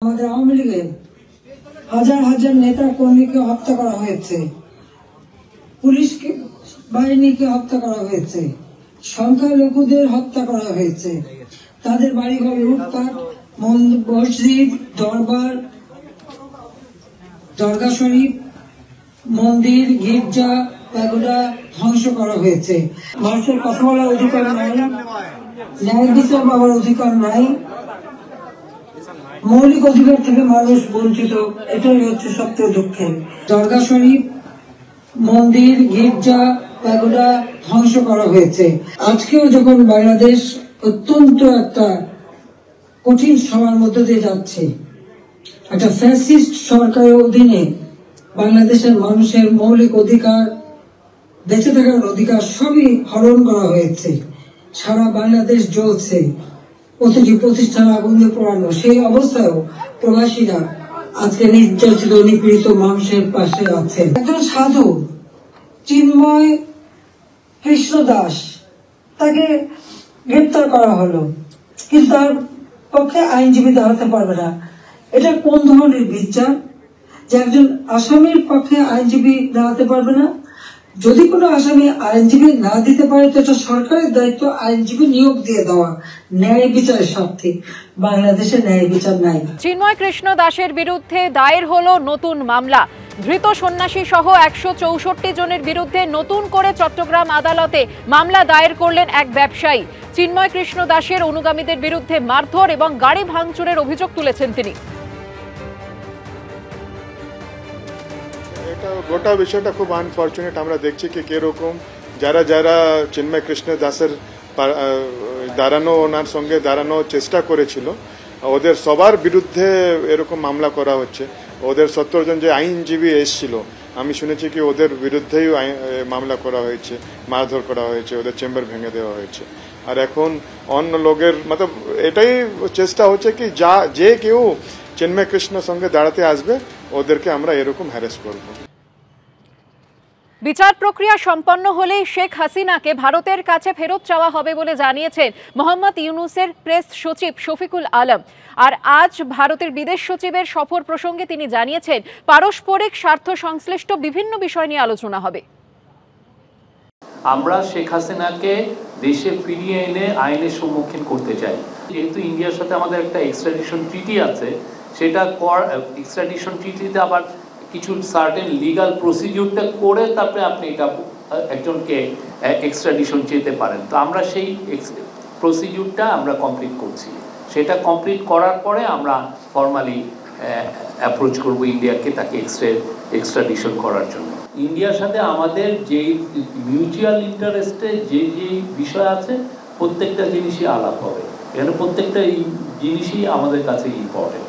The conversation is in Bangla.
আমাদের আওয়ামী লীগের হাজার হাজার নেতা কর্মীকে হত্যা করা হয়েছে, পুলিশকে বাহিনীকে হত্যা করা হয়েছে, সংখ্যালঘুদের হত্যা করা হয়েছে, তাদের বাড়িঘর লুটপাট, মসজিদ, দরবার, দরগা শরীফ, মন্দির, গির্জা, প্যাগোডা ধ্বংস করা হয়েছে। মানুষের কথা বলার অধিকার নাই, ন্যায় বিচার পাওয়ার অধিকার নাই, মৌলিক অধিকার থেকে মানুষ বঞ্চিত। এটাই হচ্ছে সবচেয়ে দুঃখের। দরগা শরীফ, মন্দির, গির্জা, প্যাগোডা ধ্বংস করা হয়েছে। আজকেও যখন বাংলাদেশ অত্যন্ত একটা কঠিন সময়ের মধ্যে দিয়ে যাচ্ছে, একটা ফ্যাসিস্ট সরকারের অধীনে বাংলাদেশের মানুষের মৌলিক অধিকার, বেঁচে থাকার অধিকার সবই হরণ করা হয়েছে। সারা বাংলাদেশ জ্বলছে, প্রতিটি প্রতিষ্ঠান আগুন দিয়ে পোড়ানো। সেই অবস্থায়ও প্রবাসীরা আজকে নির্যাতিত নিপীড়িত মানুষের পাশে আছেন। একজন সাধু চিন্ময় কৃষ্ণ দাস, তাকে গ্রেপ্তার করা হলো, কিন্তু তার পক্ষে আইনজীবী দাঁড়াতে পারবে না। এটা কোন ধরনের বিচার যে একজন আসামির পক্ষে আইনজীবী দাঁড়াতে পারবে না? যদি কোনো আসামি আইনজীবী না দিতে পারে তো এটা সরকারের দায়িত্ব আইনজীবী নিয়োগ দিয়ে দেওয়া, ন্যায় বিচারের স্বার্থে। বাংলাদেশে ন্যায় বিচার নাই। চিন্ময় কৃষ্ণ দাসের বিরুদ্ধে দায়ের হলো নতুন মামলা। ধৃত সন্ন্যাসী সহ 164 জনের বিরুদ্ধে নতুন করে চট্টগ্রাম আদালতে মামলা দায়ের করলেন এক ব্যবসায়ী। চিন্ময় কৃষ্ণ দাসের অনুগামীদের বিরুদ্ধে মারধর এবং গাড়ি ভাঙচুরের অভিযোগ তুলেছেন তিনি। গোটা বিষয়টা খুব আনফর্চুনেট। আমরা দেখছি কি কিরকম যারা যারা চিন্ময় কৃষ্ণ দাসের দাঁড়ানো, ওনার সঙ্গে দাঁড়ানোর চেষ্টা করেছিল, ওদের সবার বিরুদ্ধে এরকম মামলা করা হচ্ছে। ওদের 70 জন যে আইনজীবী এসেছিল, আমি শুনেছি কি ওদের বিরুদ্ধেই মামলা করা হয়েছে, মারধর করা হয়েছে, ওদের চেম্বার ভেঙে দেওয়া হয়েছে। আর এখন অন্য লোকের মতলব এটাই চেষ্টা হচ্ছে কি যে কেউ চিন্ময় কৃষ্ণের সঙ্গে দাঁড়াতে আসবে ওদেরকে আমরা এরকম হ্যারাস করব। বিচার প্রক্রিয়া সম্পন্ন হলেই শেখ হাসিনাকে ভারতের কাছে ফেরত চাওয়া হবে বলে জানিয়েছেন মোহাম্মদ ইউনূসের প্রেস সচিব শফিকুল আলম। আর আজ ভারতের বিদেশ সচিবের সফর প্রসঙ্গে তিনি জানিয়েছেন পারস্পরিক স্বার্থ সংশ্লিষ্ট বিভিন্ন বিষয় নিয়ে আলোচনা হবে। আমরা শেখ হাসিনাকে দেশে ফিরিয়ে এনে আইনের সম্মুখীন করতে চাই। যেহেতু ইন্ডিয়ার সাথে আমাদের একটা এক্সট্রাডিশন ট্রিটি আছে, সেটা এক্সট্রাডিশন ট্রিটিতে আবার কিছু সার্টেন লিগাল প্রসিডিউরটা করে তারপরে আপনি এটা একজনকে এক্সট্রাডিশন চেতে পারেন। তো আমরা সেই প্রসিডিউরটা আমরা কমপ্লিট করছি। সেটা কমপ্লিট করার পরে আমরা ফর্মালি অ্যাপ্রোচ করব ইন্ডিয়াকে তাকে এক্সট্রাডিশন করার জন্য। ইন্ডিয়ার সাথে আমাদের যেই মিউচুয়াল ইন্টারেস্টে যে বিষয় আছে প্রত্যেকটা জিনিসই আলাপ হবে। এখানে প্রত্যেকটা জিনিসই আমাদের কাছে ইম্পর্টেন্ট।